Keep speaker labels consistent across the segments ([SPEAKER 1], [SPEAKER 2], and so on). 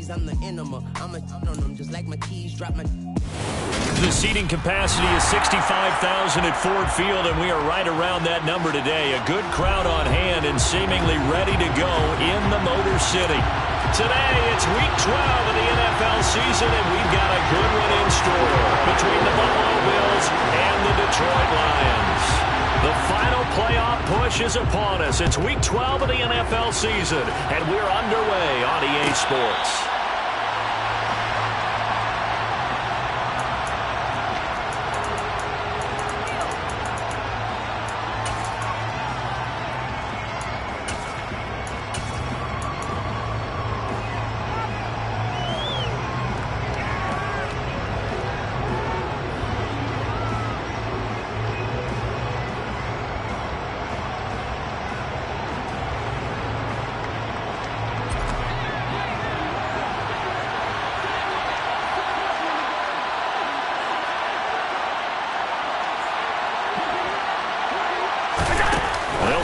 [SPEAKER 1] G's, I'm the enema. I'm a on them just like my keys, drop my...
[SPEAKER 2] The seating capacity is 65,000 at Ford Field, and we are right around that number today. A good crowd on hand and seemingly ready to go in the Motor City. Today, it's Week 12 of the NFL season, and we've got a good one in store between the Buffalo Bills and the Detroit Lions. The final playoff push is upon us. It's Week 12 of the NFL season, and we're underway on EA Sports.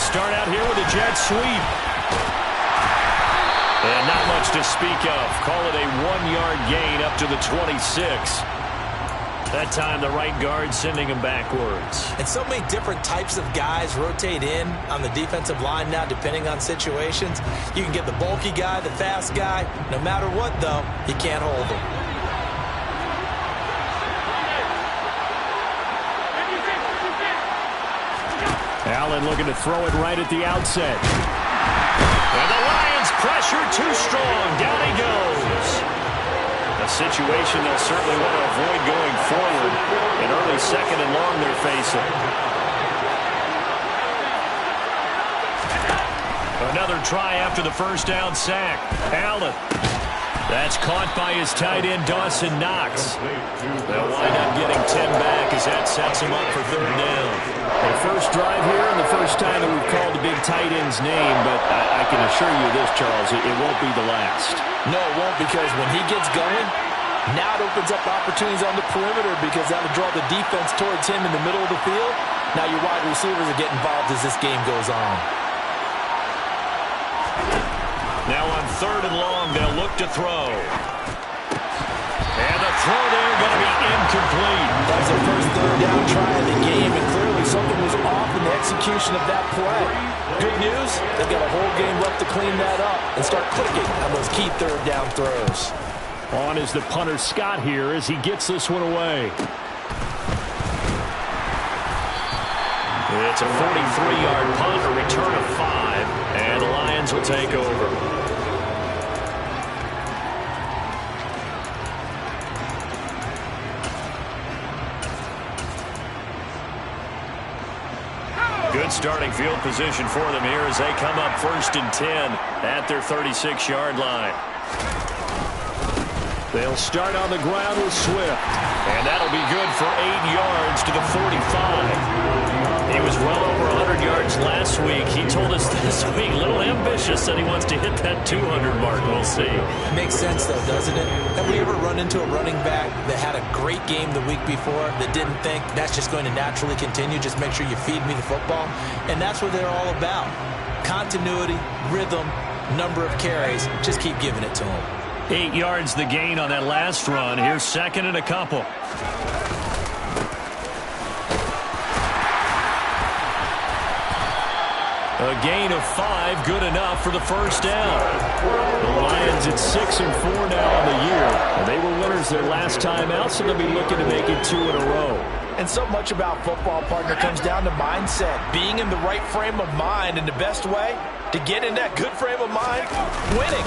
[SPEAKER 2] Start out here with a jet sweep. And not much to speak of. Call it a 1-yard gain up to the 26. That time the right guard sending him backwards.
[SPEAKER 3] And so many different types of guys rotate in on the defensive line now depending on situations. You can get the bulky guy, the fast guy. No matter what, though, you can't hold him.
[SPEAKER 2] Allen looking to throw it right at the outset. And the Lions pressure too strong. Down he goes. A situation they'll certainly want to avoid going forward. An early second and long they're facing. Another try after the first down sack. Allen. That's caught by his tight end, Dawson Knox. They'll wind up getting 10 back as that sets him up for third down. The first drive here and the first time that we've called the big tight end's name, but I can assure you this, Charles, it won't be the last.
[SPEAKER 3] No, it won't, because when he gets going, now it opens up opportunities on the perimeter because that'll draw the defense towards him in the middle of the field. Now your wide receivers are getting involved as this game goes on.
[SPEAKER 2] Now on third and long, they'll look to throw. And the throw there going to be incomplete.
[SPEAKER 3] That was their first third down try of the game, and clearly something was off in the execution of that play. Good news, they've got a whole game left to clean that up and start clicking on those key third down throws.
[SPEAKER 2] On is the punter Scott here as he gets this one away. It's a 43-yard punt, a return of 5, and the Lions will take over. Good starting field position for them here as they come up 1st and 10 at their 36-yard line. They'll start on the ground with Swift, and that'll be good for 8 yards to the 45. He was well over 100 yards last week. He told us this week, a little ambitious, that he wants to hit that 200 mark. We'll see.
[SPEAKER 3] Makes sense, though, doesn't it? Have we ever run into a running back that had a great game the week before that didn't think that's just going to naturally continue? Just make sure you feed me the football. And that's what they're all about. Continuity, rhythm, number of carries. Just keep giving it to them.
[SPEAKER 2] 8 yards the gain on that last run. Here's second and a couple. A gain of 5, good enough for the first down. The Lions at 6-4 now on the year. And they were winners their last time out, so they'll be looking to make it 2 in a row.
[SPEAKER 3] And so much about football, partner, comes down to mindset. Being in the right frame of mind, and the best way to get in that good frame of mind, winning.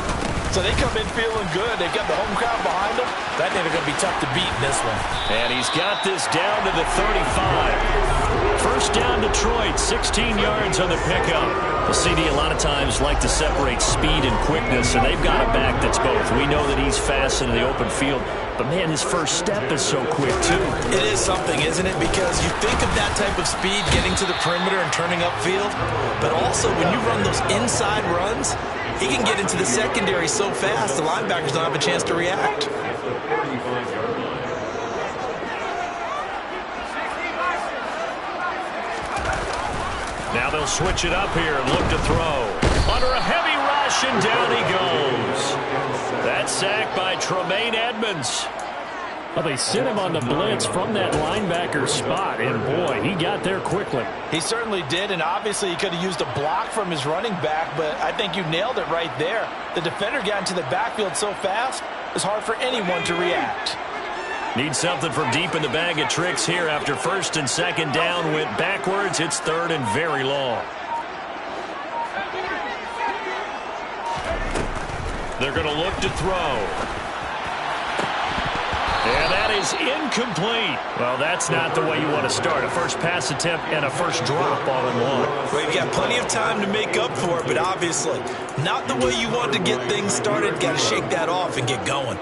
[SPEAKER 3] So they come in feeling good. They've got the home crowd behind them. That they're going to be tough to beat in this one.
[SPEAKER 2] And he's got this down to the 35. First down Detroit, 16 yards on the pickup. The CD a lot of times like to separate speed and quickness, and they've got a back that's both. We know that he's fast in the open field, but man, his first step is so quick too.
[SPEAKER 3] It is something, isn't it? Because you think of that type of speed getting to the perimeter and turning upfield, but also when you run those inside runs, he can get into the secondary so fast the linebackers don't have a chance to react.
[SPEAKER 2] Now they'll switch it up here and look to throw. Under a heavy rush, and down he goes. That that sack by Tremaine Edmunds.
[SPEAKER 4] Well, they sent him on the blitz from that linebacker spot, and boy, he got there quickly.
[SPEAKER 3] He certainly did, and obviously he could have used a block from his running back, but I think you nailed it right there. The defender got into the backfield so fast, it's hard for anyone to react.
[SPEAKER 2] Need something from deep in the bag of tricks here after first and second down went backwards. It's third and very long. They're going to look to throw. And that is incomplete. Well, that's not the way you want to start. A first pass attempt and a first drop all in one.
[SPEAKER 3] Well, you've got plenty of time to make up for it, but obviously not the way you want to get things started. Got to shake that off and get going.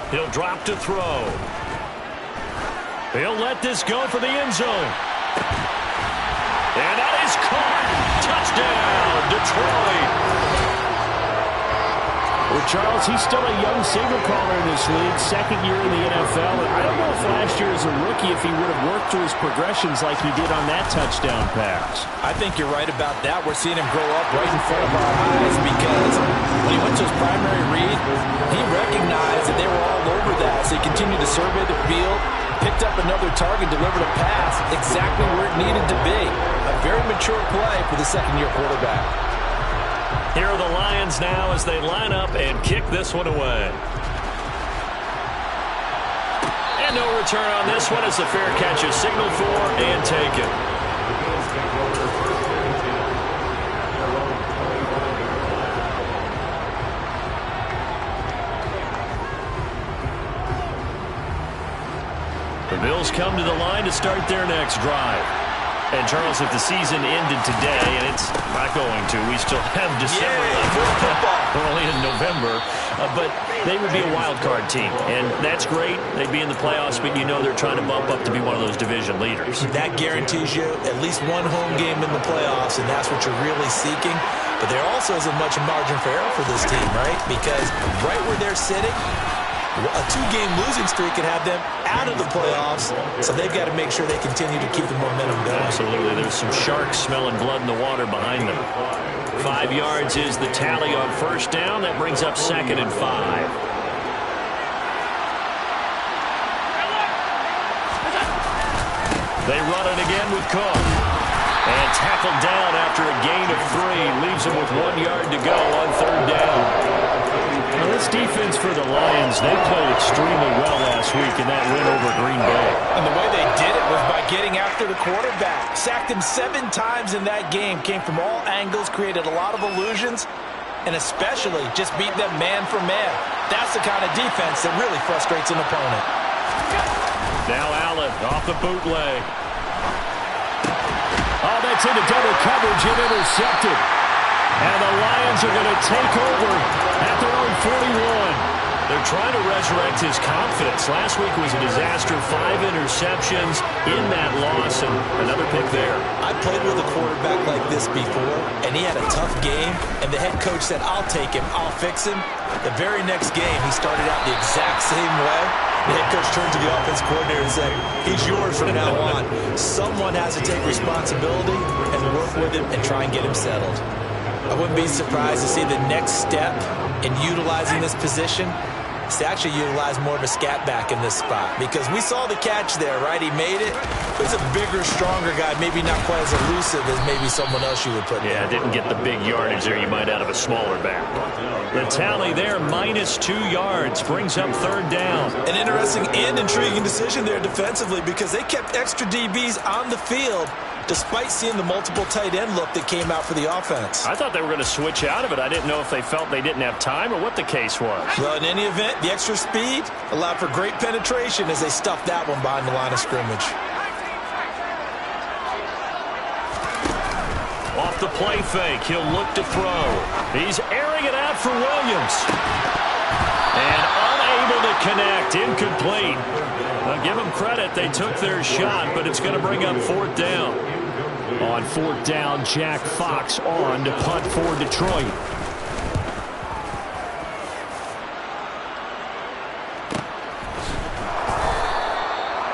[SPEAKER 2] He'll drop to throw. He'll let this go for the end zone. And that is caught. Touchdown, Detroit.
[SPEAKER 4] Well, Charles, he's still a young signal caller in this league, second year in the NFL. And I don't know if last year as a rookie if he would have worked through his progressions like he did on that touchdown pass.
[SPEAKER 3] I think you're right about that. We're seeing him grow up right in front of our eyes because when he went to his primary read, he recognized that they were all over that. So he continued to survey the field, picked up another target, delivered a pass exactly where it needed to be. A very mature play for the second-year quarterback.
[SPEAKER 2] Here are the Lions now as they line up and kick this one away. And no return on this one as the fair catch is signaled for and taken. The Bills come to the line to start their next drive. And, Charles, if the season ended today, and it's not going to, we still have December early in November, but they would be a wild card team. And that's great. They'd be in the playoffs, but you know they're trying to bump up to be one of those division leaders.
[SPEAKER 3] That guarantees you at least one home game in the playoffs, and that's what you're really seeking. But there also isn't much margin for error for this team, right? Because right where they're sitting, a two-game losing streak could have them out of the playoffs, so they've got to make sure they continue to keep the momentum going.
[SPEAKER 2] Absolutely. There's some sharks smelling blood in the water behind them. 5 yards is the tally on first down. That brings up second and 5. They run it again with Cook. And tackled down after a gain of 3. Leaves him with 1 yard to go on third down.
[SPEAKER 4] Well, this defense for the Lions, they played extremely well last week in that win over Green Bay.
[SPEAKER 3] And the way they did it was by getting after the quarterback. Sacked him 7 times in that game. Came from all angles, created a lot of illusions, and especially just beat them man for man. That's the kind of defense that really frustrates an opponent.
[SPEAKER 2] Now Allen off the bootleg.
[SPEAKER 4] Oh, that's into double coverage and intercepted. And the Lions are going to take over at their own 41.
[SPEAKER 2] They're trying to resurrect his confidence. Last week was a disaster. 5 interceptions in that loss, and another pick there.
[SPEAKER 3] I played with a quarterback like this before, and he had a tough game, and the head coach said, I'll take him, I'll fix him. The very next game, he started out the exact same way. The head coach turned to the offense coordinator and said, he's yours from now on. Someone has to take responsibility and work with him and try and get him settled. I wouldn't be surprised to see the next step in utilizing this position is to actually utilize more of a scat back in this spot. Because we saw the catch there, right? He made it. He's a bigger, stronger guy, maybe not quite as elusive as maybe someone else you would put there.
[SPEAKER 2] Yeah, didn't get the big yardage there you might out of a smaller back. The tally there, -2 yards, brings up third down.
[SPEAKER 3] An interesting and intriguing decision there defensively because they kept extra DBs on the field despite seeing the multiple tight end look that came out for the offense.
[SPEAKER 2] I thought they were going to switch out of it. I didn't know if they felt they didn't have time or what the case was.
[SPEAKER 3] Well, in any event, the extra speed allowed for great penetration as they stuffed that one behind the line of scrimmage.
[SPEAKER 2] Off the play fake, he'll look to throw. He's airing it out for Williams. And unable Unable to connect. Incomplete. Now give them credit. They took their shot, but it's going to bring up 4th down.
[SPEAKER 4] On 4th down, Jack Fox on to punt for Detroit.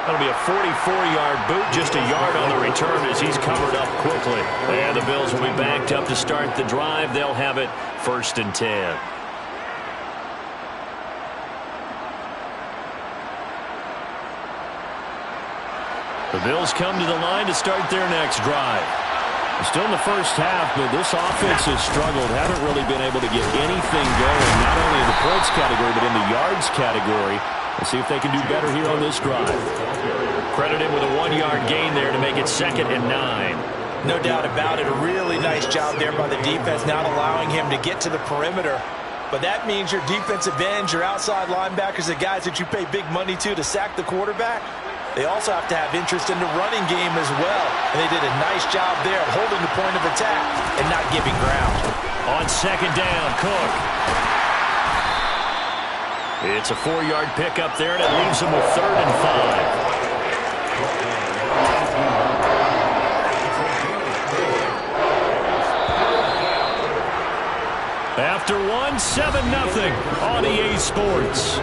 [SPEAKER 2] That'll be a 44-yard boot, just a yard on the return as he's covered up quickly. And the Bills will be backed up to start the drive. They'll have it 1st and 10. The Bills come to the line to start their next drive.
[SPEAKER 4] Still in the first half, but this offense has struggled. Haven't really been able to get anything going, not only in the points category, but in the yards category. Let's see if they can do better here on this drive.
[SPEAKER 2] Credit him with a 1-yard gain there to make it 2nd and 9.
[SPEAKER 3] No doubt about it. A really nice job there by the defense, not allowing him to get to the perimeter. But that means your defensive ends, your outside linebackers, the guys that you pay big money to sack the quarterback, they also have to have interest in the running game as well. And they did a nice job there of holding the point of attack and not giving ground.
[SPEAKER 2] On 2nd down, Cook. It's a 4-yard pickup there, and it leaves him with 3rd and 5. After 1, 7-0 on EA Sports.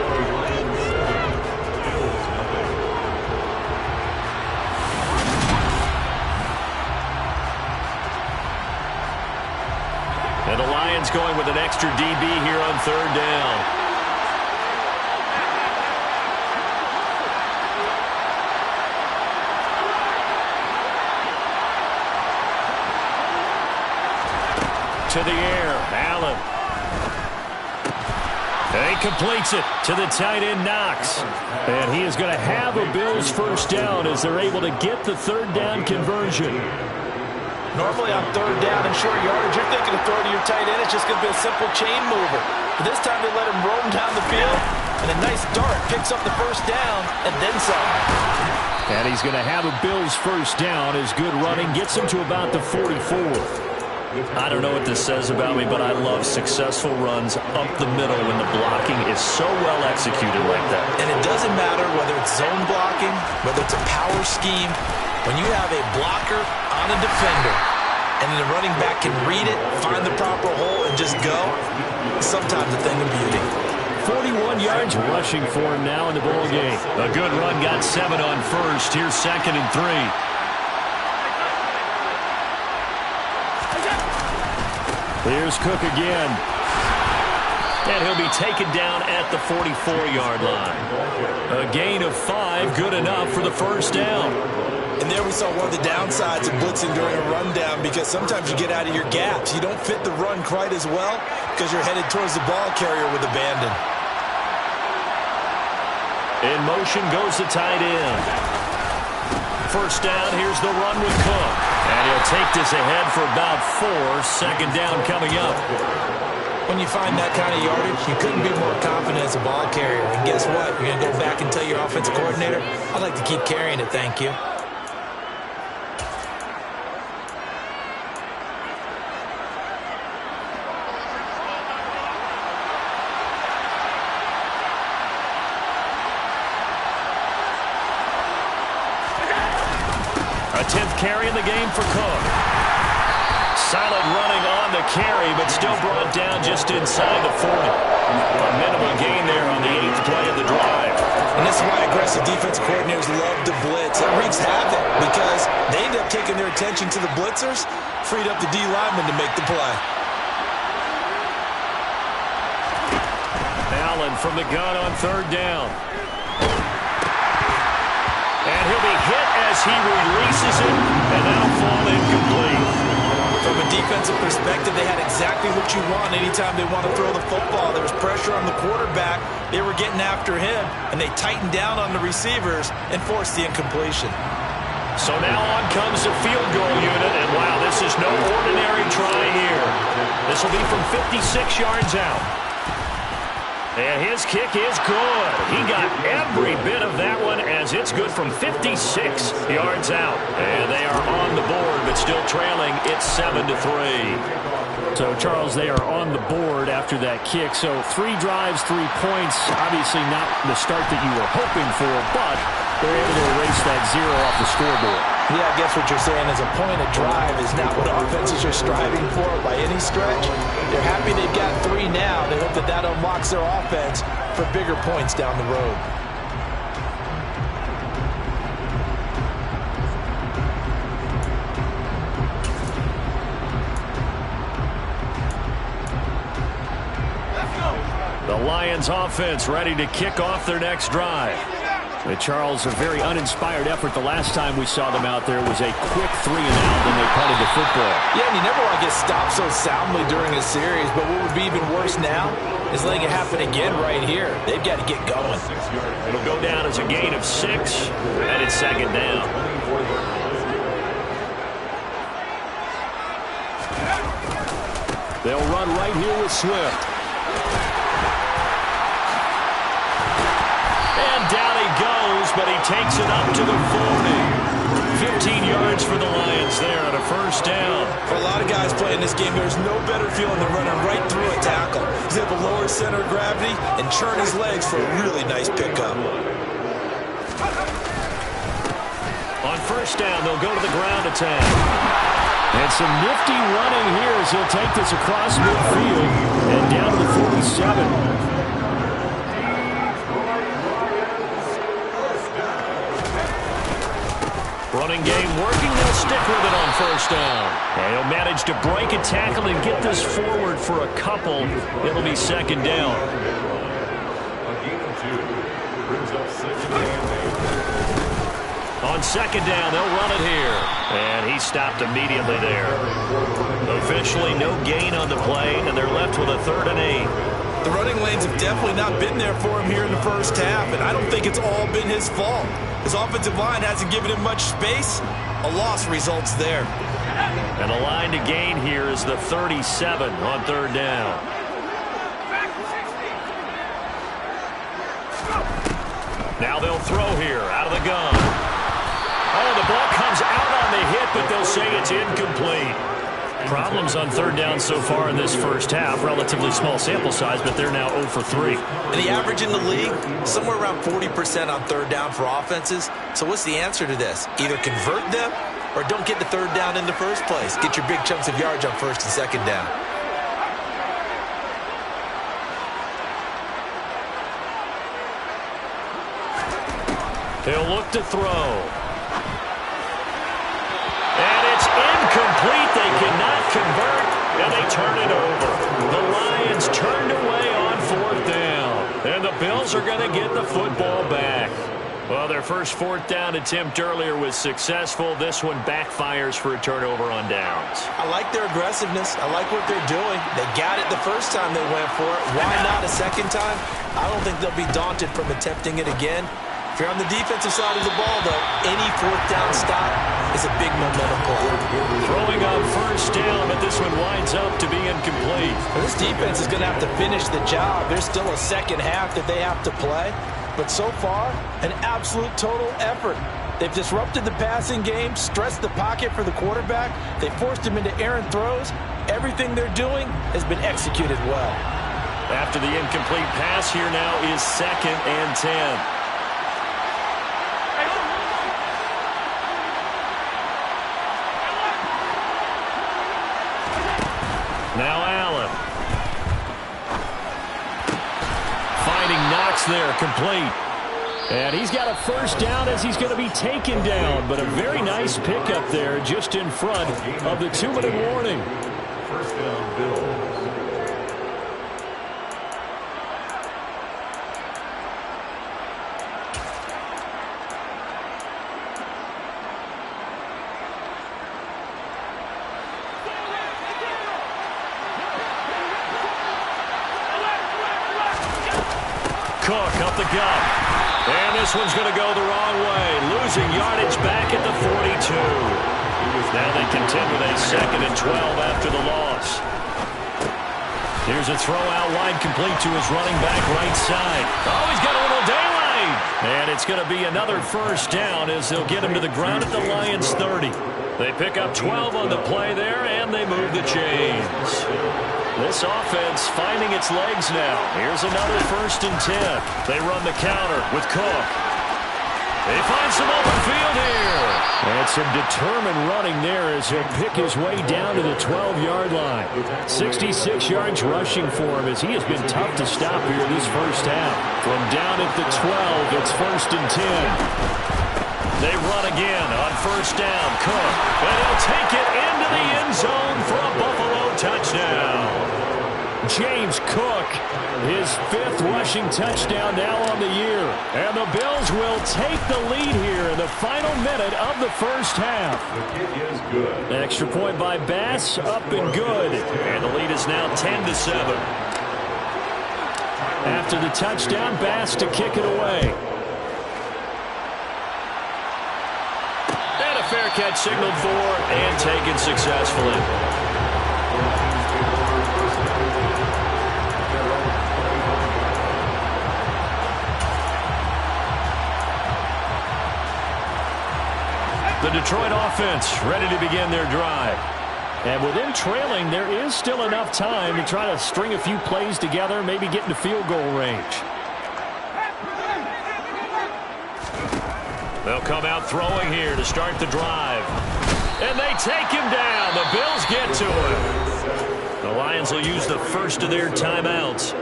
[SPEAKER 2] And the Lions going with an extra DB here on 3rd down. To the air, Allen. And he completes it to the tight end, Knox. And he is going to have a Bills 1st down as they're able to get the 3rd down conversion.
[SPEAKER 3] Normally on 3rd down and short yardage, you're thinking of throwing to your tight end. It's just going to be a simple chain mover. But this time they let him roam down the field, and a nice dart picks up the 1st down and then some.
[SPEAKER 4] And he's going to have a Bills 1st down as good running gets him to about the 44.
[SPEAKER 2] I don't know what this says about me, but I love successful runs up the middle when the blocking is so well executed like that.
[SPEAKER 3] And it doesn't matter whether it's zone blocking, whether it's a power scheme. When you have a blocker on a defender and the running back can read it, find the proper hole, and just go, sometimes a thing of beauty.
[SPEAKER 4] 41 yards rushing for him now in the ball game.
[SPEAKER 2] A good run got 7 on 1st. Here's 2nd and 3.
[SPEAKER 4] Here's Cook again.
[SPEAKER 2] And he'll be taken down at the 44-yard line. A gain of 5, good enough for the 1st down.
[SPEAKER 3] And there we saw one of the downsides of blitzing during a rundown, because sometimes you get out of your gaps. You don't fit the run quite as well because you're headed towards the ball carrier with abandon.
[SPEAKER 2] In motion goes the tight end. 1st down, here's the run with Cook. And he'll take this ahead for about 4. 2nd down coming up.
[SPEAKER 3] When you find that kind of yardage, you couldn't be more confident as a ball carrier. And guess what? You're going to go back and tell your offensive coordinator, I'd like to keep carrying it, thank you.
[SPEAKER 2] A 10th carry in the game for Cook. Solid running on the carry, but still brought down just inside the 40. A minimal gain there on the 8th play of the drive.
[SPEAKER 3] And this is why aggressive defense coordinators love to blitz. It wreaks havoc because they end up taking their attention to the blitzers, freed up the D lineman to make the play.
[SPEAKER 2] Allen from the gun on 3rd down. And he'll be hit as he releases it, and that'll fall incomplete.
[SPEAKER 3] From a defensive perspective, they had exactly what you want anytime they want to throw the football. There was pressure on the quarterback. They were getting after him, and they tightened down on the receivers and forced the incompletion.
[SPEAKER 2] So now on comes the field goal unit, and wow, this is no ordinary try here. This will be from 56 yards out. And his kick is good. He got every bit of that one as it's good from 56 yards out. And they are on the board, but still still trailing. It's 7-3.
[SPEAKER 4] So, Charles, they are on the board after that kick. So 3 drives, 3 points. Obviously not the start that you were hoping for, but they're able to erase that 0 off the scoreboard.
[SPEAKER 3] Yeah, I guess what you're saying is a point of drive is not what offenses are striving for by any stretch. They're happy they've got 3 now. They hope that that unlocks their offense for bigger points down the road.
[SPEAKER 2] The Lions offense ready to kick off their next drive.
[SPEAKER 4] The Charles, a very uninspired effort. The last time we saw them out there was a quick 3-and-out when they punted the football.
[SPEAKER 3] Yeah, and you never want to get stopped so soundly during a series, but what would be even worse now is letting it happen again right here. They've got to get going.
[SPEAKER 2] It'll go down as a gain of 6, and it's 2nd down.
[SPEAKER 4] They'll run right here with Swift.
[SPEAKER 2] Down he goes, but he takes it up to the 40. 15 yards for the Lions there on a 1st down.
[SPEAKER 3] For a lot of guys playing this game, there's no better feeling than running right through a tackle. He's able to lower center of gravity and churn his legs for a really nice pickup.
[SPEAKER 2] On 1st down, they'll go to the ground attack.
[SPEAKER 4] And some nifty running here as he'll take this across midfield and down to the 47.
[SPEAKER 2] Running game working. They'll stick with it on 1st down. And he'll manage to break a tackle and get this forward for a couple. It'll be 2nd down. On 2nd down, they'll run it here. And he stopped immediately there. Officially no gain on the play, and they're left with a 3rd and 8.
[SPEAKER 3] The running lanes have definitely not been there for him here in the 1st half, and I don't think it's all been his fault. His offensive line hasn't given him much space. A loss results there.
[SPEAKER 2] And a line to gain here is the 37 on 3rd down. Now they'll throw here out of the gun. Oh, the ball comes out on the hit, but they'll say it's incomplete. Problems on 3rd down so far in this 1st half. Relatively small sample size, but they're now 0 for 3.
[SPEAKER 3] And the average in the league, somewhere around 40% on 3rd down for offenses. So what's the answer to this? Either convert them or don't get the 3rd down in the first place. Get your big chunks of yards on 1st and 2nd down.
[SPEAKER 2] They'll look to throw. And it's incomplete. They cannot convert, and they turn it over. The Lions turned away on 4th down, and the Bills are going to get the football back. Well, their first 4th down attempt earlier was successful. This one backfires for a turnover on downs.
[SPEAKER 3] I like their aggressiveness. I like what they're doing. They got it the first time they went for it. Why not a second time? I don't think they'll be daunted from attempting it again. If you're on the defensive side of the ball, though, any 4th down stop is a big momentum play.
[SPEAKER 2] Throwing on 1st down, but this one winds up to be incomplete.
[SPEAKER 3] Well, this defense is going to have to finish the job. There's still a 2nd half that they have to play. But so far, an absolute total effort. They've disrupted the passing game, stressed the pocket for the quarterback. They forced him into errant throws. Everything they're doing has been executed well.
[SPEAKER 2] After the incomplete pass, here now is 2nd and 10. Now Allen. Finding Knox there, complete.
[SPEAKER 4] And he's got a 1st down as he's going to be taken down. But a very nice pickup there just in front of the 2-minute warning.
[SPEAKER 5] 1st down, Bill.
[SPEAKER 2] Cook up the gut. And this one's going to go the wrong way. Losing yardage back at the 42. Now they contend with a 2nd and 12 after the loss. Here's a throw out wide, complete to his running back right side. Oh, he's got a little daylight. And it's going to be another first down as they'll get him to the ground at the Lions 30. They pick up 12 on the play there, and they move the chains. This offense finding its legs now. Here's another 1st and 10. They run the counter with Cook. They find some open field here. And some determined running there as he'll pick his way down to the 12-yard line. 66 yards rushing for him as he has been tough to stop here this first half. From down at the 12, it's 1st and 10. They run again on 1st down. Cook. And he'll take it into the end zone for a Buffalo touchdown. James Cook, his 5th rushing touchdown now on the year. And the Bills will take the lead here in the final minute of the first half.
[SPEAKER 5] The kick is good.
[SPEAKER 2] Extra point by Bass, up and good. And the lead is now 10-7. After the touchdown, Bass to kick it away. And a fair catch signaled for and taken successfully. The Detroit offense ready to begin their drive. And with them trailing, there is still enough time to try to string a few plays together, maybe get into field goal range. They'll come out throwing here to start the drive. And they take him down. The Bills get to him. The Lions will use the first of their timeouts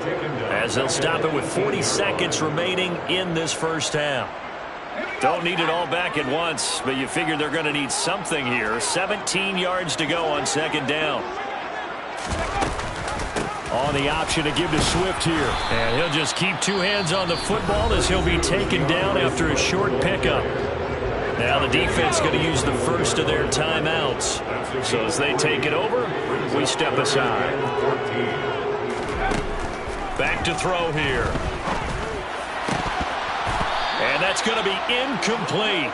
[SPEAKER 2] as they'll stop it with 40 seconds remaining in this first half. Don't need it all back at once, but you figure they're going to need something here. 17 yards to go on 2nd down. On the option to give to Swift here. And he'll just keep 2 hands on the football as he'll be taken down after a short pickup. Now the defense going to use the first of their timeouts. So as they take it over, we step aside. Back to throw here. And that's going to be incomplete.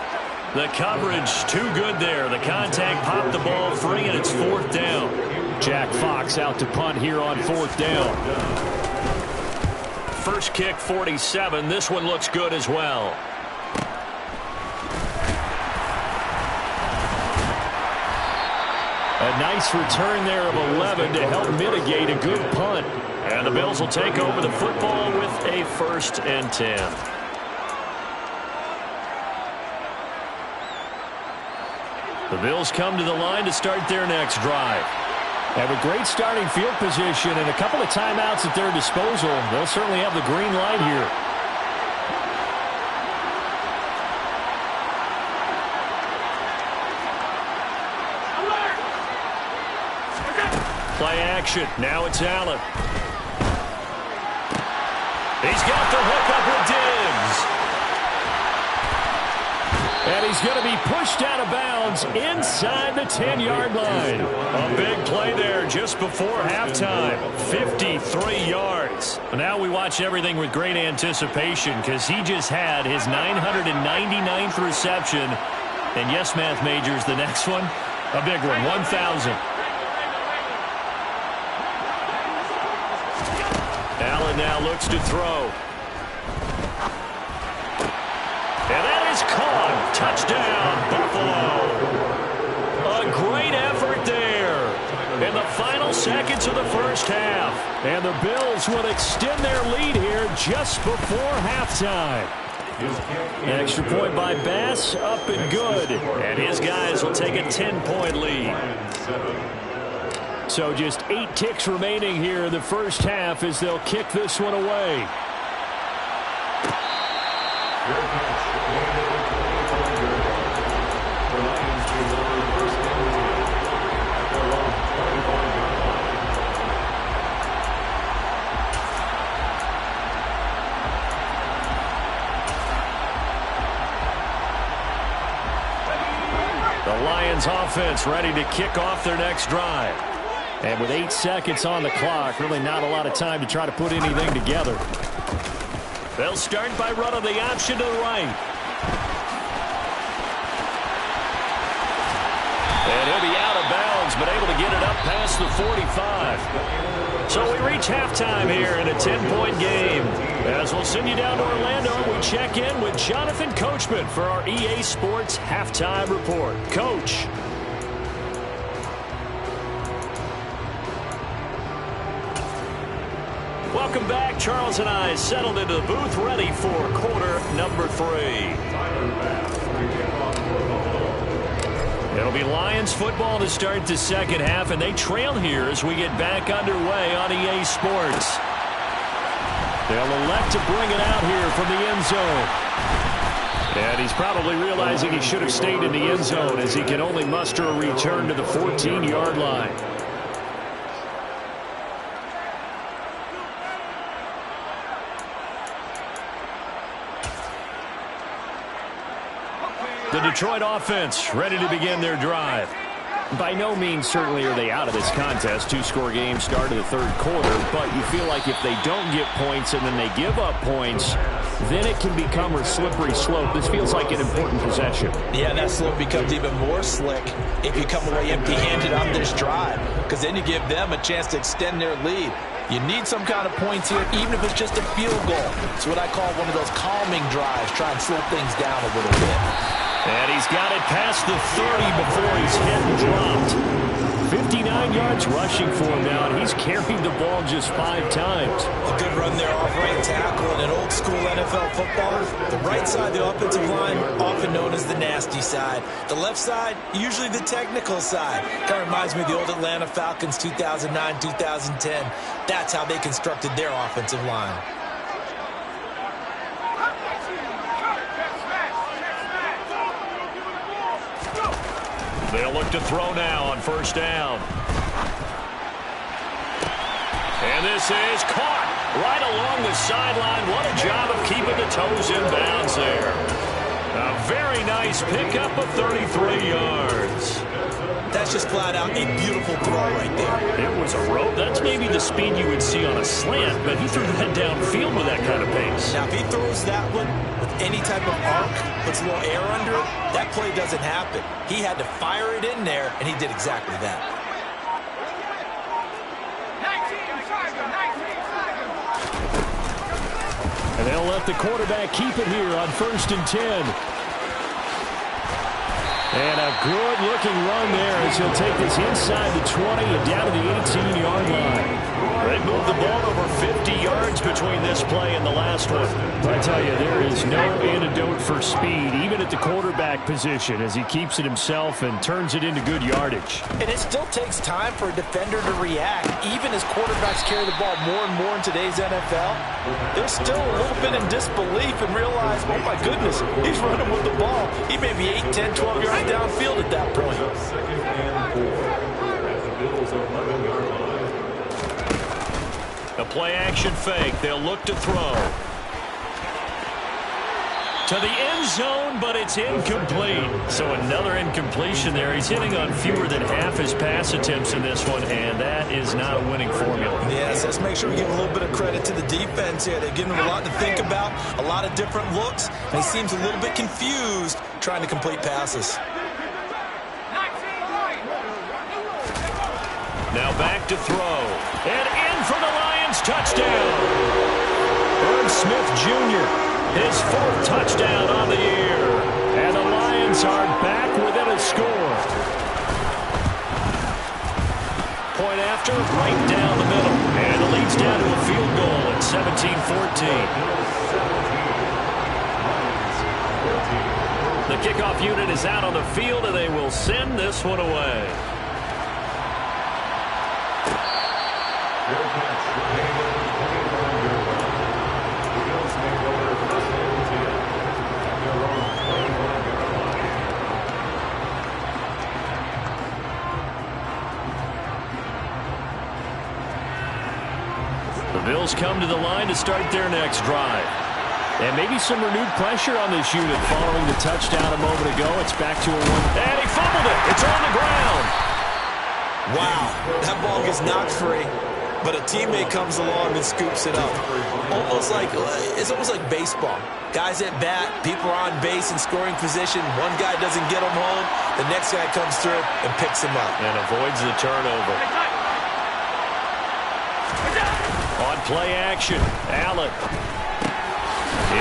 [SPEAKER 2] The coverage too good there. The contact popped the ball free, and it's 4th down. Jack Fox out to punt here on 4th down. First kick, 47. This one looks good as well. A nice return there of 11 to help mitigate a good punt. And the Bills will take over the football with a 1st and 10. The Bills come to the line to start their next drive. Have a great starting field position and a couple of timeouts at their disposal. They'll certainly have the green light here. Play action. Now it's Allen. He's got the hook up with Diggs. And he's going to be pushed out of bounds inside the 10-yard line. A big play there just before halftime. 53 yards. Now we watch everything with great anticipation because he just had his 999th reception. And yes, math majors, the next one, a big one, 1,000. Allen now looks to throw. And that is caught. Touchdown, Buffalo. A great effort there in the final seconds of the first half. And the Bills will extend their lead here just before halftime. Extra point by Bass, up and good. And his guys will take a 10-point lead. So just 8 ticks remaining here in the first half as they'll kick this one away. The Lions offense ready to kick off their next drive. And with 8 seconds on the clock, really not a lot of time to try to put anything together. They'll start by running the option to the right. And he'll be out of bounds has been able to get it up past the 45. So we reach halftime here in a 10-point game. As we'll send you down to Orlando, we check in with Jonathan Coachman for our EA Sports Halftime Report. Coach. Welcome back. Charles and I settled into the booth, ready for quarter number 3. It'll be Lions football to start the second half, and they trail here as we get back underway on EA Sports. They'll elect to bring it out here from the end zone. And he's probably realizing he should have stayed in the end zone as he can only muster a return to the 14-yard line. The Detroit offense ready to begin their drive. By no means certainly are they out of this contest. 2-score game start of the third quarter, but you feel like if they don't get points and then they give up points, then it can become a slippery slope. This feels like an important possession.
[SPEAKER 3] Yeah, that slope becomes even more slick if you come away empty-handed on this drive, because then you give them a chance to extend their lead. You need some kind of points here, even if it's just a field goal. It's what I call one of those calming drives. Try and slow things down a little bit.
[SPEAKER 2] And he's got it past the 30 before he's hit and dropped. 59 yards rushing for him now, and he's carried the ball just 5 times.
[SPEAKER 3] A good run there off right tackle in an old-school NFL football. The right side, the offensive line, often known as the nasty side. The left side, usually the technical side. Kind of reminds me of the old Atlanta Falcons 2009, 2010. That's how they constructed their offensive line.
[SPEAKER 2] They'll look to throw now on first down. And this is caught right along the sideline. What a job of keeping the toes in bounds there. A very nice pickup of 33 yards.
[SPEAKER 3] That's just flat out a beautiful throw right there.
[SPEAKER 2] It was a rope. That's maybe the speed you would see on a slant, but he threw that downfield with that kind of pace.
[SPEAKER 3] Now, if he throws that one with any type of arc, puts a little air under it, that play doesn't happen. He had to fire it in there, and he did exactly that.
[SPEAKER 2] And they'll let the quarterback keep it here on 1st and 10. And a good-looking run there as he'll take this inside the 20 and down to the 18-yard line. They moved the ball over 50 yards between this play and the last one. I tell you, there is no antidote for speed, even at the quarterback position, as he keeps it himself and turns it into good yardage.
[SPEAKER 3] And it still takes time for a defender to react. Even as quarterbacks carry the ball more and more in today's NFL, they're still a little bit in disbelief and realize, oh my goodness, he's running with the ball. He may be 8, 10, 12 yards downfield at that point.
[SPEAKER 2] A play-action fake. They'll look to throw. To the end zone, but it's incomplete. So another incompletion there. He's hitting on fewer than half his pass attempts in this one, and that is not a winning formula.
[SPEAKER 3] Yes, let's make sure we give a little bit of credit to the defense here. They've given him a lot to think about, a lot of different looks, and he seems a little bit confused trying to complete passes.
[SPEAKER 2] Now back to throw. And in for the Lions touchdown. Irv Smith Jr., his 4th touchdown on the year. And the Lions are back within a score. Point after, right down the middle. And it leads down to a field goal at 17-14. The kickoff unit is out on the field, and they will send this one away. The Bills come to the line to start their next drive. And maybe some renewed pressure on this unit following the touchdown a moment ago. It's back to a 1. And he fumbled it. It's on the ground.
[SPEAKER 3] Wow, that ball gets knocked free. but a teammate comes along and scoops it up. It's almost like baseball. Guys at bat, people are on base in scoring position. One guy doesn't get him home. The next guy comes through and picks him up.
[SPEAKER 2] And avoids the turnover. On play action, Allen.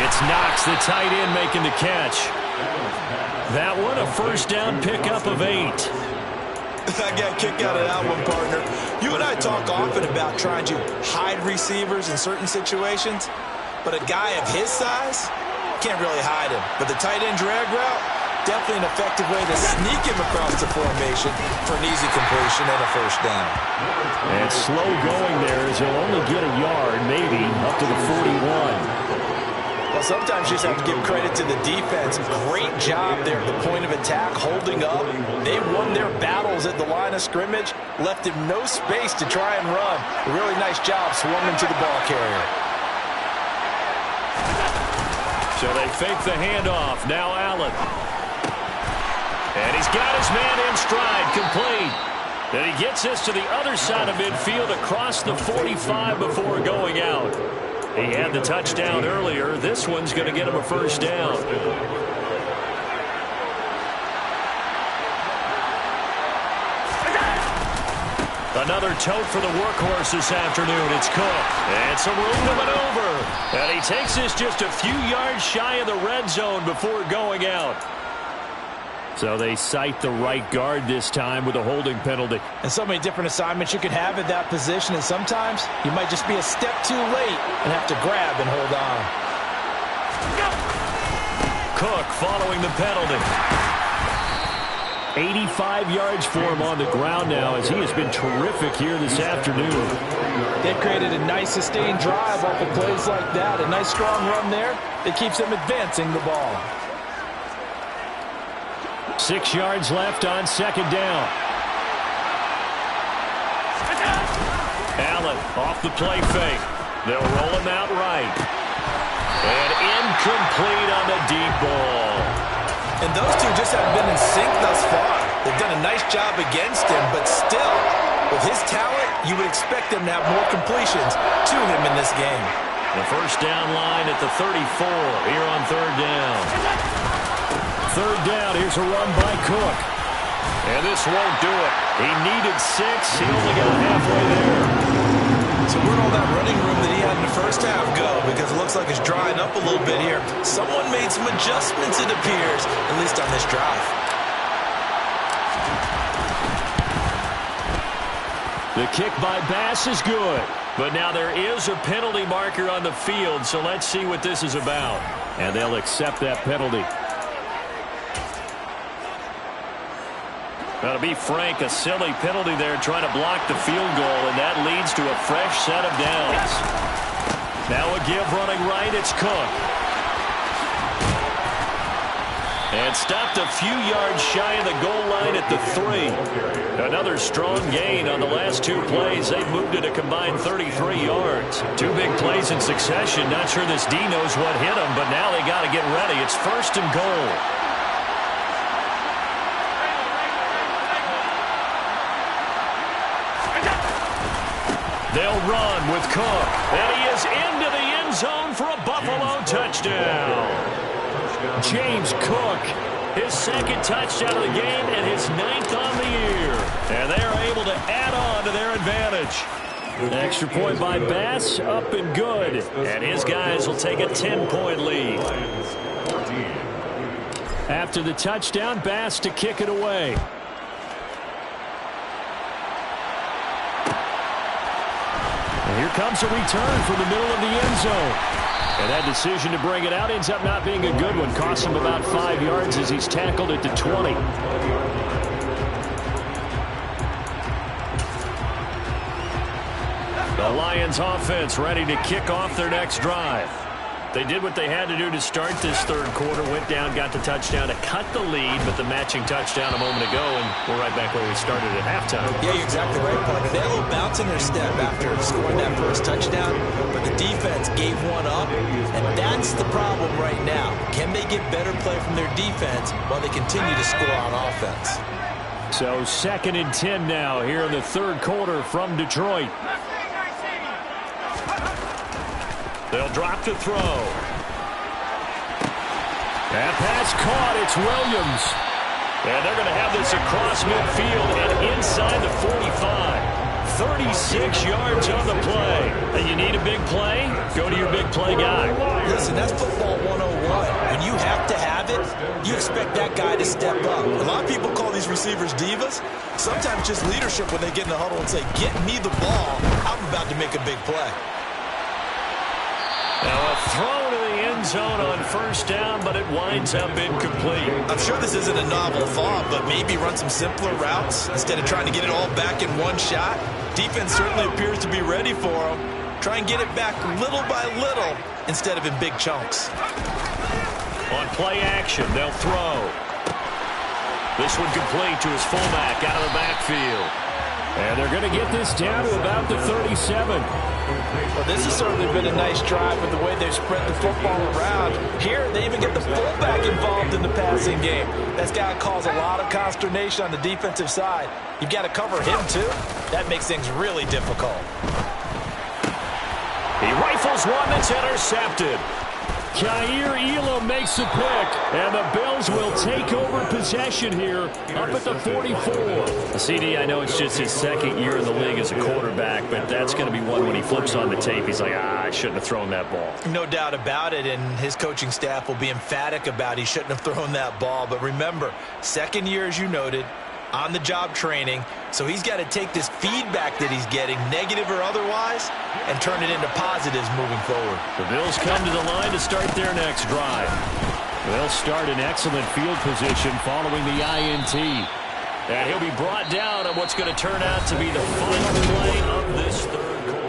[SPEAKER 2] It's Knox, the tight end, making the catch. That one, a first down pickup of 8.
[SPEAKER 3] I got a kick out of that one, partner. You and I talk often about trying to hide receivers in certain situations, but a guy of his size can't really hide him. But the tight end drag route, definitely an effective way to sneak him across the formation for an easy completion and a first down.
[SPEAKER 2] And slow going there as he'll only get a yard, maybe, up to the 41.
[SPEAKER 3] Well, sometimes you just have to give credit to the defense. Great job there at the point of attack, holding up. They won their battles at the line of scrimmage, left him no space to try and run. A really nice job swarming to the ball carrier.
[SPEAKER 2] So they fake the handoff. Now Allen. And he's got his man in stride, complete. Then he gets this to the other side of midfield across the 45 before going out. He had the touchdown earlier. This one's going to get him a first down. Another tote for the workhorse this afternoon. It's Cook. And some room to maneuver. And he takes this just a few yards shy of the red zone before going out. So they cite the right guard this time with a holding penalty.
[SPEAKER 3] And so many different assignments you could have at that position, and sometimes you might just be a step too late and have to grab and hold on.
[SPEAKER 2] Cook following the penalty. 85 yards for him on the ground now as he has been terrific here this afternoon.
[SPEAKER 3] They've created a nice sustained drive off of plays like that. A nice strong run there that keeps them advancing the ball.
[SPEAKER 2] 6 yards left on second down. Allen off the play fake. They'll roll him out right. And incomplete on the deep ball.
[SPEAKER 3] And those two just haven't been in sync thus far. They've done a nice job against him, but still, with his talent, you would expect them to have more completions to him in this game.
[SPEAKER 2] The first down line at the 34 here on third down. Third down, here's a run by Cook. And this won't do it. He needed 6. He only got halfway there.
[SPEAKER 3] So where'd all that running room that he had in the first half go? Because it looks like it's drying up a little bit here. Someone made some adjustments, it appears, at least on this drive.
[SPEAKER 2] The kick by Bass is good. But now there is a penalty marker on the field, so let's see what this is about. And they'll accept that penalty. Now, to be frank, a silly penalty there trying to block the field goal, and that leads to a fresh set of downs. Now a give running right, it's Cook. And stopped a few yards shy of the goal line at the 3. Another strong gain on the last 2 plays. They've moved it a combined 33 yards. 2 big plays in succession. Not sure this D knows what hit him, but now they got to get ready. It's first and goal. They'll run with Cook. And he is into the end zone for a Buffalo touchdown. James Cook, his second touchdown of the game and his 9th on the year. And they are able to add on to their advantage. An extra point by Bass, up and good. And his guys will take a 10-point lead. After the touchdown, Bass to kick it away. And here comes a return from the middle of the end zone. And that decision to bring it out ends up not being a good one. Costs him about 5 yards as he's tackled at the 20. The Lions offense ready to kick off their next drive. They did what they had to do to start this third quarter. Went down, got the touchdown to cut the lead, but the matching touchdown a moment ago, and we're right back where we started at halftime.
[SPEAKER 3] Yeah, you're exactly right, partner. They had a little bounce in their step after scoring that first touchdown, but the defense gave one up, and that's the problem right now. Can they get better play from their defense while they continue to score on offense?
[SPEAKER 2] So 2nd and 10 now here in the third quarter from Detroit. They'll drop to throw. That pass caught. It's Williams. And they're going to have this across midfield and inside the 45. 36 yards on the play. And you need a big play? Go to your big play guy.
[SPEAKER 3] Listen, that's football 101. When you have to have it, you expect that guy to step up. A lot of people call these receivers divas. Sometimes just leadership when they get in the huddle and say, get me the ball. I'm about to make a big play.
[SPEAKER 2] Now a throw to the end zone on first down, but it winds up incomplete.
[SPEAKER 3] I'm sure this isn't a novel thought, but maybe run some simpler routes instead of trying to get it all back in one shot. Defense certainly appears to be ready for him. Try and get it back little by little instead of in big chunks.
[SPEAKER 2] On play action, they'll throw. This one complete to his fullback out of the backfield. And they're going to get this down to about the 37.
[SPEAKER 3] Well, this has certainly been a nice drive with the way they've spread the football around. Here, they even get the fullback involved in the passing game. That's got to cause a lot of consternation on the defensive side. You've got to cover him, too. That makes things really difficult.
[SPEAKER 2] He rifles one that's intercepted. Kaiir Elam makes the pick, and the Bills will take over possession here up at the 44. CD, I know it's just his second year in the league as a quarterback, but that's going to be one when he flips on the tape. He's like, I shouldn't have thrown that ball.
[SPEAKER 3] No doubt about it, and his coaching staff will be emphatic about he shouldn't have thrown that ball. But remember, second year, as you noted, on-the-job training, so he's got to take this feedback that he's getting, negative or otherwise, and turn it into positives moving forward.
[SPEAKER 2] The Bills come to the line to start their next drive. They'll start in excellent field position following the INT. And he'll be brought down on what's going to turn out to be the final play of this third quarter.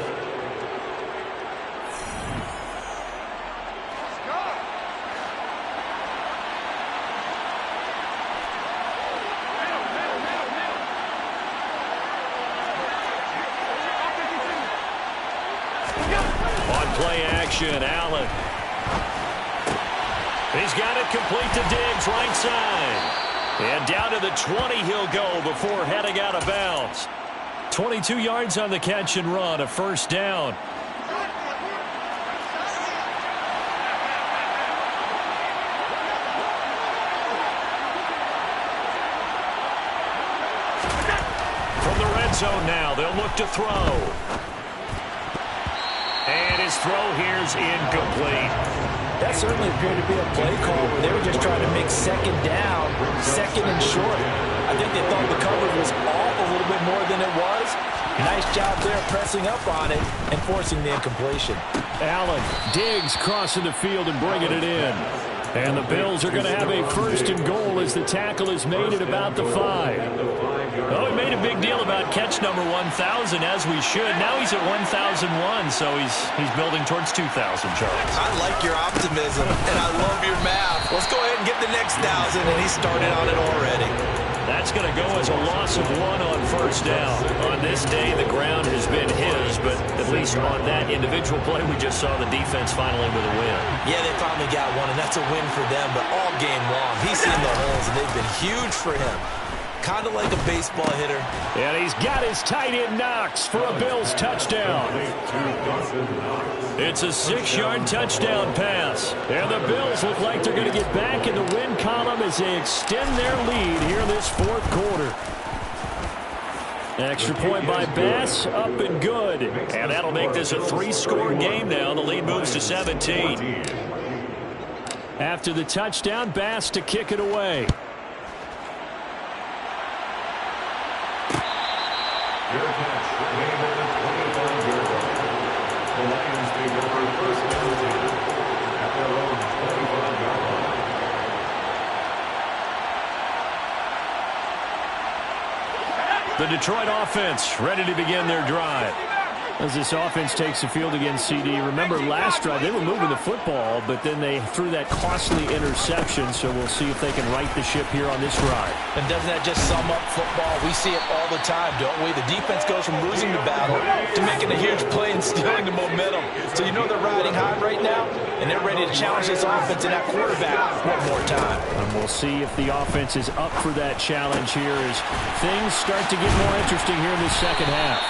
[SPEAKER 2] Play action, Allen. He's got it complete to Diggs, right side. And down to the 20 he'll go before heading out of bounds. 22 yards on the catch and run, a first down. From the red zone now, they'll look to throw. And his throw here's incomplete.
[SPEAKER 3] That certainly appeared to be a play call where they were just trying to make second down, second and short. I think they thought the coverage was off a little bit more than it was. Nice job there pressing up on it and forcing the incompletion.
[SPEAKER 2] Allen, Diggs crossing the field and bringing it in. And the Bills are going to have a first and goal as the tackle is made at about the 5. Oh, we made a big deal about catch number 1,000, as we should. Now he's at 1,001, so he's building towards 2,000, Charles.
[SPEAKER 3] I like your optimism, and I love your math. Let's go ahead and get the next 1,000, and he started on it already.
[SPEAKER 2] That's going to go as a loss of 1 on first down. On this day, the ground has been his, but at least on that individual play, we just saw the defense finally with a win.
[SPEAKER 3] Yeah, they finally got one, and that's a win for them, but all game long, he's seen the holes, and they've been huge for him. Kind of like a baseball hitter.
[SPEAKER 2] And he's got his tight end Knox for a Bills touchdown. It's a 6-yard touchdown pass. And the Bills look like they're going to get back in the win column as they extend their lead here in this fourth quarter. Extra point by Bass, up and good. And that'll make this a 3-score game now. The lead moves to 17. After the touchdown, Bass to kick it away. The Detroit offense ready to begin their drive. As this offense takes the field against CD, remember last drive they were moving the football, but then they threw that costly interception, so we'll see if they can right the ship here on this drive.
[SPEAKER 3] And doesn't that just sum up football? We see it all the time, don't we? The defense goes from losing the battle to making a huge play and stealing the momentum. So you know they're riding high right now, and they're ready to challenge this offense and that quarterback one more time.
[SPEAKER 2] And we'll see if the offense is up for that challenge here as things start to get more interesting here in the second half.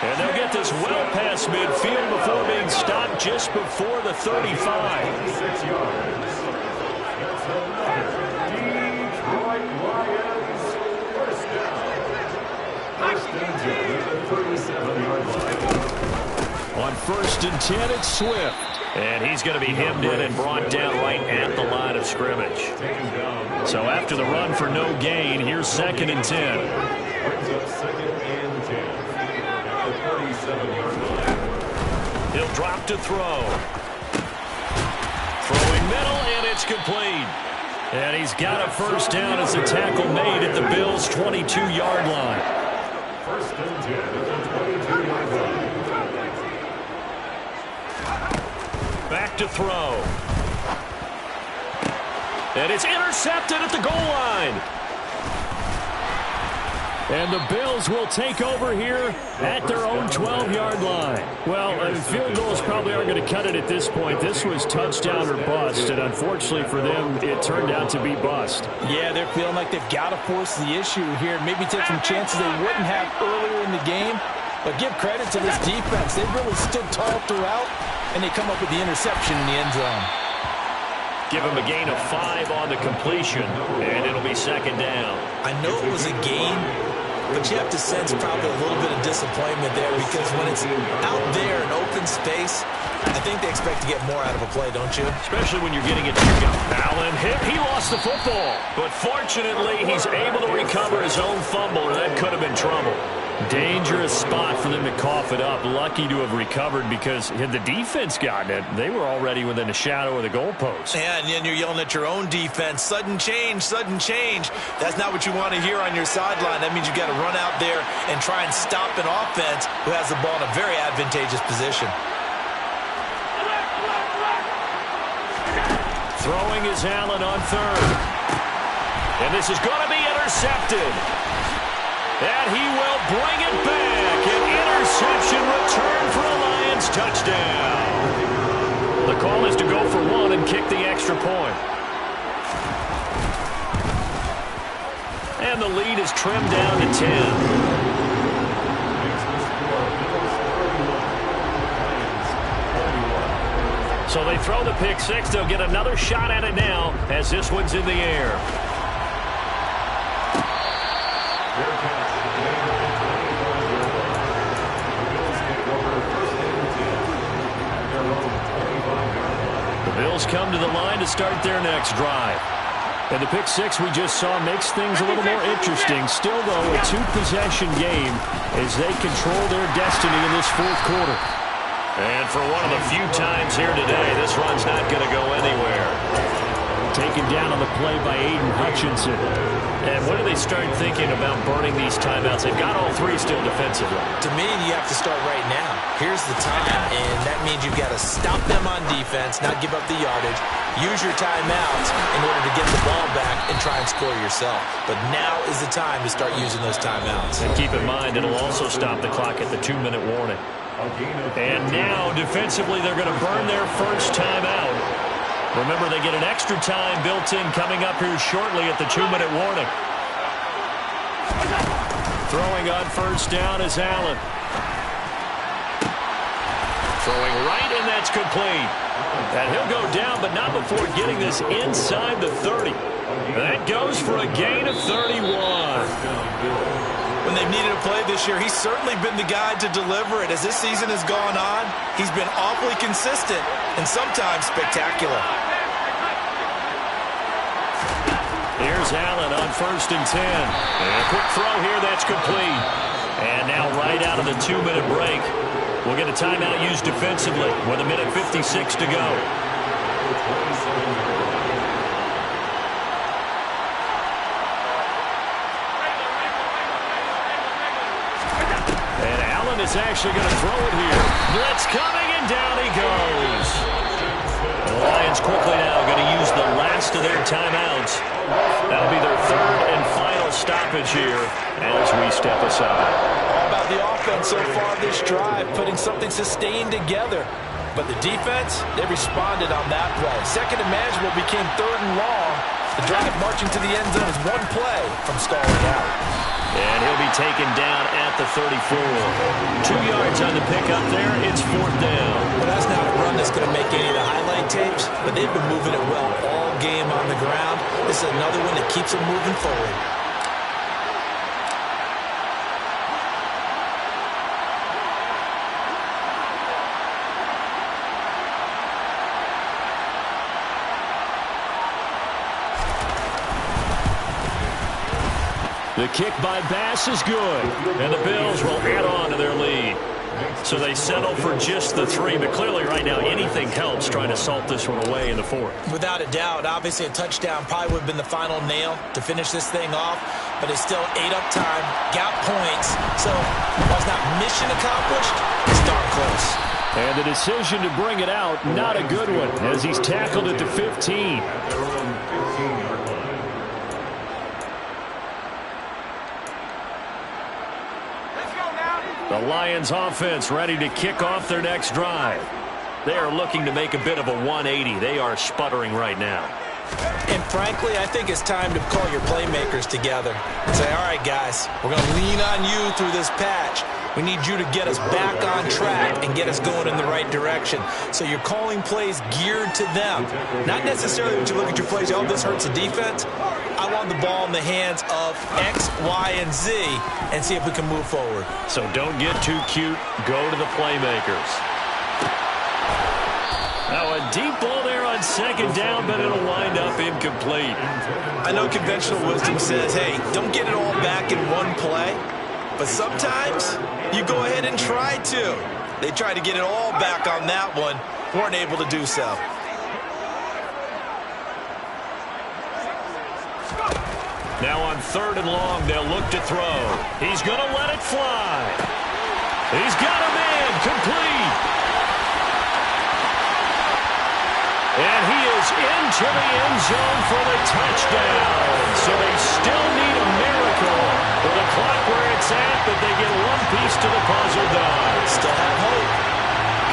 [SPEAKER 2] And they'll get this well past midfield before being stopped just before the 35.
[SPEAKER 5] 6 yards. That's another Detroit Lions first down. First and 10 at the 37-yard line.
[SPEAKER 2] On 1st and 10, it's Swift. And he's going to be hemmed in and brought down right at the line of scrimmage. So after the run for no gain, here's 2nd and 10.
[SPEAKER 5] Brings up 2nd and 10 at the 37-yard line.
[SPEAKER 2] He'll drop to throw. Throwing middle, and it's complete. And he's got a first down as a tackle made at the Bills' 22-yard line.
[SPEAKER 5] 1st and 10 at the 22-yard line.
[SPEAKER 2] Back to throw. And it's intercepted at the goal line. And the Bills will take over here at their own 12-yard line. Well, field goals probably aren't going to cut it at this point. This was touchdown or bust, and unfortunately for them, it turned out to be bust.
[SPEAKER 3] Yeah, they're feeling like they've got to force the issue here. Maybe take some chances they wouldn't have earlier in the game. But give credit to this defense. They really stood tall throughout, and they come up with the interception in the end zone.
[SPEAKER 2] Give him a gain of 5 on the completion, and it'll be 2nd down.
[SPEAKER 3] I know it was a gain, but you have to sense probably a little bit of disappointment there because when it's out there in open space, I think they expect to get more out of a play, don't you?
[SPEAKER 2] Especially when you're getting it to go. Allen hit. He lost the football. But fortunately, he's able to recover his own fumble, or that could have been trouble. Dangerous spot for them to cough it up. Lucky to have recovered because had the defense gotten it, they were already within a shadow of the goalpost.
[SPEAKER 3] Yeah, and then you're yelling at your own defense. Sudden change, sudden change. That's not what you want to hear on your sideline. That means you've got to run out there and try and stop an offense who has the ball in a very advantageous position.
[SPEAKER 2] Throwing is Allen on 3rd. And this is going to be intercepted. And he will bring it back. An interception return for a Lions touchdown. The call is to go for 1 and kick the extra point. And the lead is trimmed down to 10. So they throw the pick 6. They'll get another shot at it now as this one's in the air. The Bills come to the line to start their next drive. And the pick 6 we just saw makes things a little more interesting. Still, though, a 2-possession game as they control their destiny in this 4th quarter. And for one of the few times here today, this run's not going to go anywhere. Taken down on the play by Aiden Hutchinson. And when do they start thinking about burning these timeouts? They've got all 3 still defensively.
[SPEAKER 3] To me, you have to start right now. Here's the time, and that means you've got to stop them on defense, not give up the yardage. Use your timeouts in order to get the ball back and try and score yourself. But now is the time to start using those timeouts.
[SPEAKER 2] And keep in mind, it'll also stop the clock at the 2-minute warning. And now, defensively, they're going to burn their first timeout. Remember, they get an extra time built in coming up here shortly at the 2-minute warning. Throwing on first down is Allen. Throwing right, and that's complete. And he'll go down, but not before getting this inside the 30. That goes for a gain of 31.
[SPEAKER 3] When they've needed a play this year, he's certainly been the guy to deliver it. As this season has gone on, he's been awfully consistent and sometimes spectacular.
[SPEAKER 2] Here's Allen on 1st and 10. And a quick throw here, that's complete. And now right out of the 2-minute break, we'll get a timeout used defensively with 1:56 to go. And Allen is actually going to throw it here. Blitz coming, and down he goes. The Lions quickly now going to use the last of their timeouts. That'll be their 3rd and final stoppage here as we step aside.
[SPEAKER 3] All about the offense so far this drive, putting something sustained together. But the defense, they responded on that play. 2nd and manageable became 3rd and long. The drive marching to the end zone is 1 play from stalling out.
[SPEAKER 2] And he'll be taken down at the 34. 2 yards on the pickup there. It's 4th down.
[SPEAKER 3] Well, that's not a run that's going to make any of the highlight tapes, but they've been moving it well all game on the ground. This is another one that keeps them moving forward.
[SPEAKER 2] The kick by Bass is good, and the Bills will add on to their lead. So they settle for just the 3, but clearly right now anything helps trying to salt this one away in the 4th.
[SPEAKER 3] Without a doubt, obviously a touchdown probably would have been the final nail to finish this thing off, but it's still ate up time, got points, so while it's not mission accomplished, it's darn close.
[SPEAKER 2] And the decision to bring it out, not a good one, as he's tackled at the 15. The Lions offense ready to kick off their next drive. They are looking to make a bit of a 180. They are sputtering right now.
[SPEAKER 3] And frankly, I think it's time to call your playmakers together and say, all right, guys, we're going to lean on you through this patch. We need you to get us back on track and get us going in the right direction. So you're calling plays geared to them. Not necessarily when you look at your plays, oh, this hurts the defense. I want the ball in the hands of X, Y, and Z and see if we can move forward.
[SPEAKER 2] So don't get too cute. Go to the playmakers. Now a deep ball there on 2nd down, but it'll wind up incomplete.
[SPEAKER 3] I know conventional wisdom says, hey, don't get it all back in one play. But sometimes you go ahead and try to. They tried to get it all back on that one. Weren't able to do so.
[SPEAKER 2] Now on 3rd and long, they'll look to throw. He's going to let it fly. He's got a man complete. And he is into the end zone for the touchdown. So they still need a miracle with the clock where it's at, but they get one piece to the puzzle done.
[SPEAKER 3] Still have hope.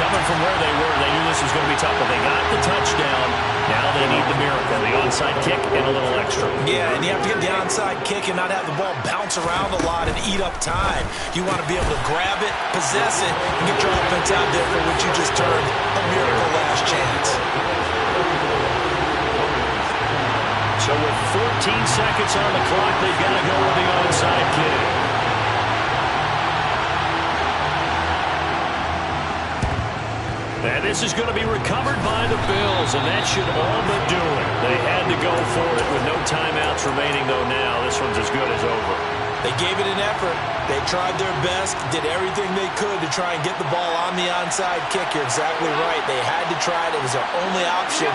[SPEAKER 2] Coming from where they were, they knew this was going to be tough, but they got the touchdown. Now they need the miracle, the onside kick and a little extra.
[SPEAKER 3] Yeah, and you have to get the onside kick and not have the ball bounce around a lot and eat up time. You want to be able to grab it, possess it, and get your offense out there for what you just termed a miracle last chance.
[SPEAKER 2] So with 14 seconds on the clock, they've got to go with the onside kick. And this is going to be recovered by the Bills, and that should all but do it. They had to go for it with no timeouts remaining, though now this one's as good as over.
[SPEAKER 3] They gave it an effort. They tried their best, did everything they could to try and get the ball on the onside kick. You're exactly right. They had to try it. It was their only option.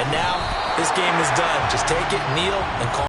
[SPEAKER 3] And now this game is done. Just take it, kneel, and call.